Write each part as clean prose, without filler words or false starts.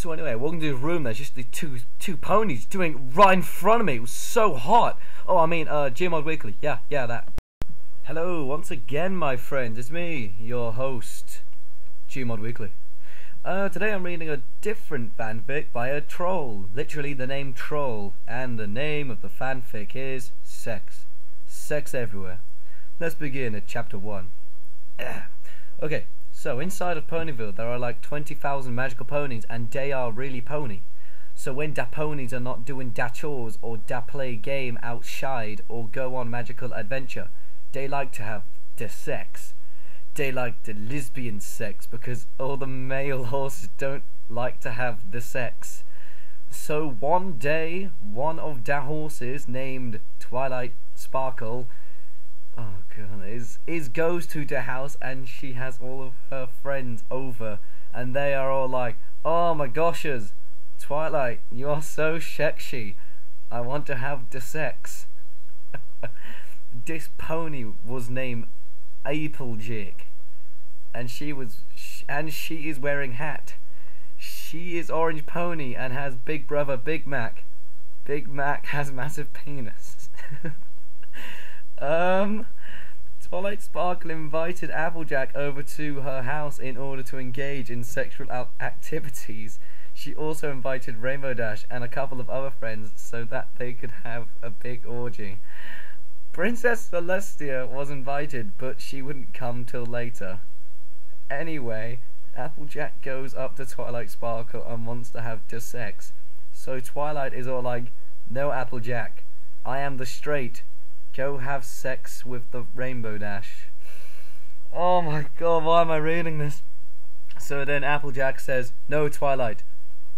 So anyway, I walked into the room. There's just the two ponies doing it right in front of me. It was so hot. Oh, I mean, Gmod Weekly. Yeah, that. Hello, once again, my friends. It's me, your host, Gmod Weekly. Today I'm reading a different fanfic by a troll. Literally the name troll. And the name of the fanfic is Sex. Sex everywhere. Let's begin at chapter 1. Okay. So inside of Ponyville there are like 20,000 magical ponies, and they are really pony. So when da ponies are not doing da chores or da play game outside or go on magical adventure, they like to have the sex. They like the lesbian sex because all the male horses don't like to have the sex. So one day one of da horses named Twilight Sparkle goes to the house, and she has all of her friends over, and they are all like, oh my goshers, Twilight, you are so sexy, I want to have the sex. This pony was named Applejack, and she is wearing hat. She is orange pony and has big brother Big Mac. Big Mac has massive penis. Twilight Sparkle invited Applejack over to her house in order to engage in sexual activities. She also invited Rainbow Dash and a couple of other friends so that they could have a big orgy. Princess Celestia was invited, but she wouldn't come till later. Anyway, Applejack goes up to Twilight Sparkle and wants to have the sex. So Twilight is all like, no Applejack, I am the straight. Go have sex with the Rainbow Dash. Oh my god, why am I reading this? So then Applejack says, no Twilight,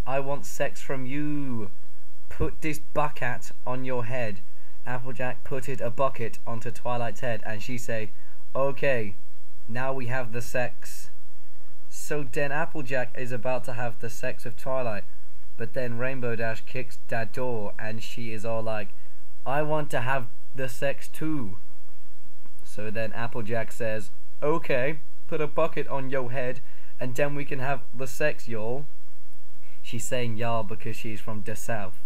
I want sex from you. Put this bucket on your head. Applejack putted a bucket onto Twilight's head, and she say, okay, now we have the sex. So then Applejack is about to have the sex with Twilight, but then Rainbow Dash kicks that door, and she is all like, I want to have the sex too. So then Applejack says, okay, put a bucket on your head and then we can have the sex, y'all. She's saying y'all because she's from the south.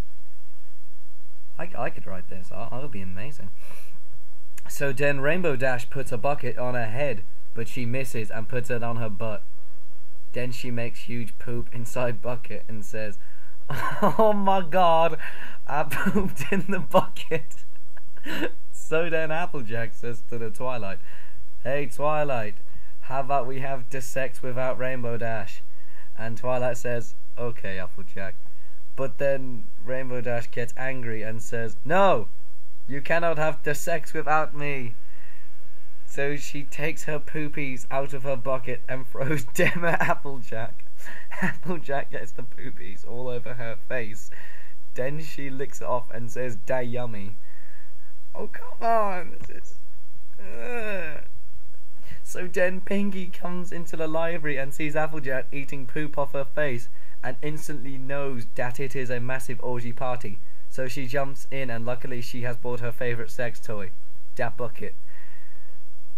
I could write this. That'll be amazing. So then Rainbow Dash puts a bucket on her head, but she misses and puts it on her butt. Then she makes huge poop inside bucket and says, oh my god, I pooped in the bucket. So then Applejack says to the Twilight, hey Twilight, how about we have the sex without Rainbow Dash? And Twilight says, okay Applejack. But then Rainbow Dash gets angry and says, no, you cannot have the sex without me. So she takes her poopies out of her bucket and throws them at Applejack. Applejack gets the poopies all over her face. Then she licks it off and says, da yummy. Oh come on, this is... So then Pinky comes into the library and sees Applejack eating poop off her face and instantly knows that it is a massive orgy party. So she jumps in, and luckily she has bought her favourite sex toy, that bucket.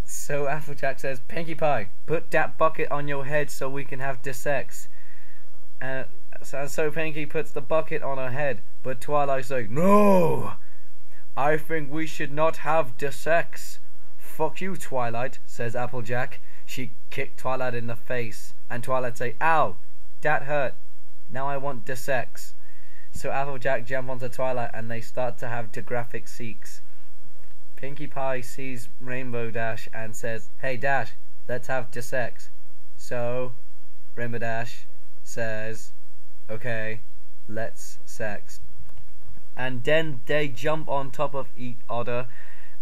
So Applejack says, Pinkie Pie, put that bucket on your head so we can have the sex. And so Pinky puts the bucket on her head, but Twilight's like, no! I think we should not have the sex. Fuck you, Twilight, says Applejack. She kicked Twilight in the face, and Twilight say, ow, that hurt. Now I want the sex. So Applejack jump onto Twilight and they start to have the graphic sex. Pinkie Pie sees Rainbow Dash and says, hey Dash, let's have the sex. So Rainbow Dash says, okay, let's sex. And then they jump on top of each other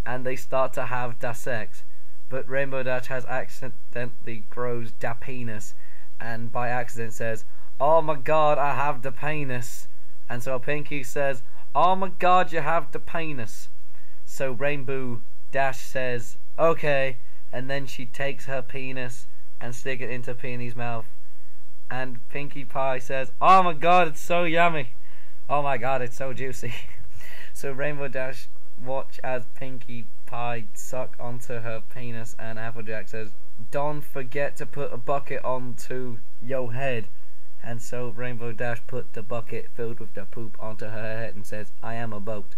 and they start to have da sex. But Rainbow Dash has accidentally grows da penis and by accident says, oh my god, I have the penis. And so Pinky says, oh my god, you have the penis. So Rainbow Dash says, okay, and then she takes her penis and stick it into Penny's mouth. And Pinkie Pie says, oh my god, it's so yummy. Oh my god, it's so juicy. So Rainbow Dash watch as Pinkie Pie suck onto her penis, and Applejack says, don't forget to put a bucket onto your head. And so Rainbow Dash put the bucket filled with the poop onto her head and says, I am a boat.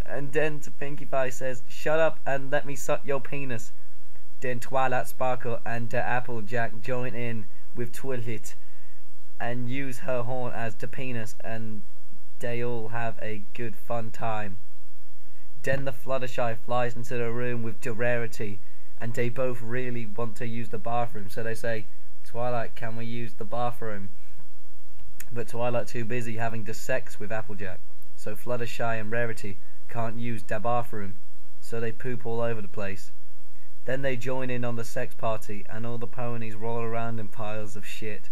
And then to Pinkie Pie says, shut up and let me suck your penis. Then Twilight Sparkle and the Applejack join in with Twilhit and use her horn as the penis, and they all have a good fun time. Then the Fluttershy flies into the room with the Rarity, and they both really want to use the bathroom, so they say, Twilight, can we use the bathroom? But Twilight too busy having the sex with Applejack, so Fluttershy and Rarity can't use the bathroom, so they poop all over the place. Then they join in on the sex party, and all the ponies roll around in piles of shit,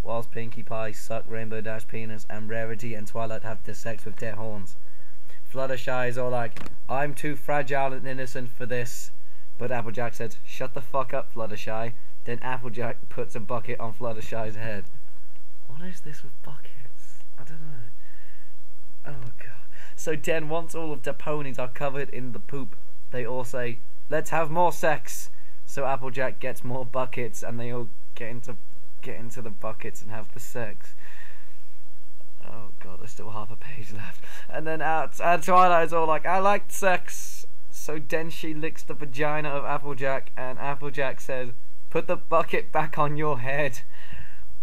whilst Pinkie Pie suck Rainbow Dash penis, and Rarity and Twilight have the sex with their horns. Fluttershy is all like, I'm too fragile and innocent for this. But Applejack says, shut the fuck up, Fluttershy. Then Applejack puts a bucket on Fluttershy's head. What is this with buckets? I don't know. Oh god. So then once all of the ponies are covered in the poop, they all say, let's have more sex. So Applejack gets more buckets and they all get into the buckets and have the sex. Oh god, there's still half a page left. And then Twilight's all like, I like sex. So then she licks the vagina of Applejack, and Applejack says, put the bucket back on your head.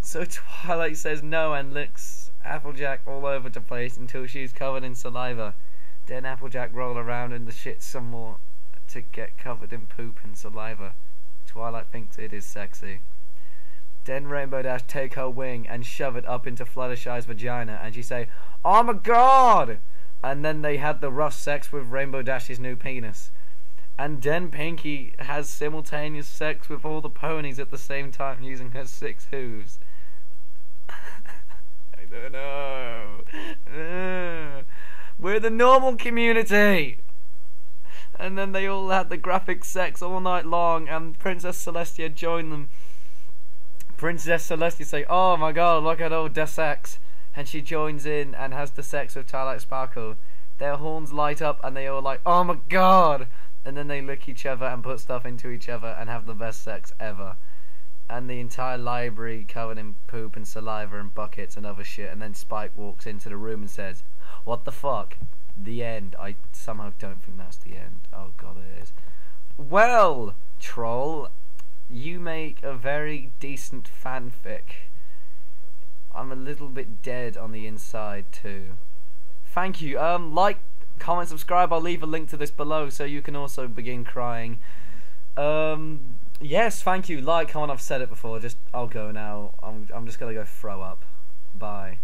So Twilight says no and licks Applejack all over the place until she's covered in saliva. Then Applejack rolls around in the shit some more to get covered in poop and saliva. Twilight thinks it is sexy. Then Rainbow Dash take her wing and shove it up into Fluttershy's vagina, and she say, oh my god! And then they had the rough sex with Rainbow Dash's new penis. And then Pinkie has simultaneous sex with all the ponies at the same time using her 6 hooves. I don't know. We're the normal community! And then they all had the graphic sex all night long, and Princess Celestia joined them. Princess Celestia say, oh my god, look at all the sex. And she joins in and has the sex with Twilight Sparkle. Their horns light up and they all like, oh my god. And then they lick each other and put stuff into each other and have the best sex ever. And the entire library covered in poop and saliva and buckets and other shit. And then Spike walks into the room and says, what the fuck? The end. I somehow don't think that's the end. Oh god, it is. Well, troll, you make a very decent fanfic. I'm a little bit dead on the inside too. Thank you. Like, comment, subscribe. I'll leave a link to this below so you can also begin crying. Yes, thank you. Like, comment. I've said it before. I'll go now. I'm just gonna go throw up. Bye.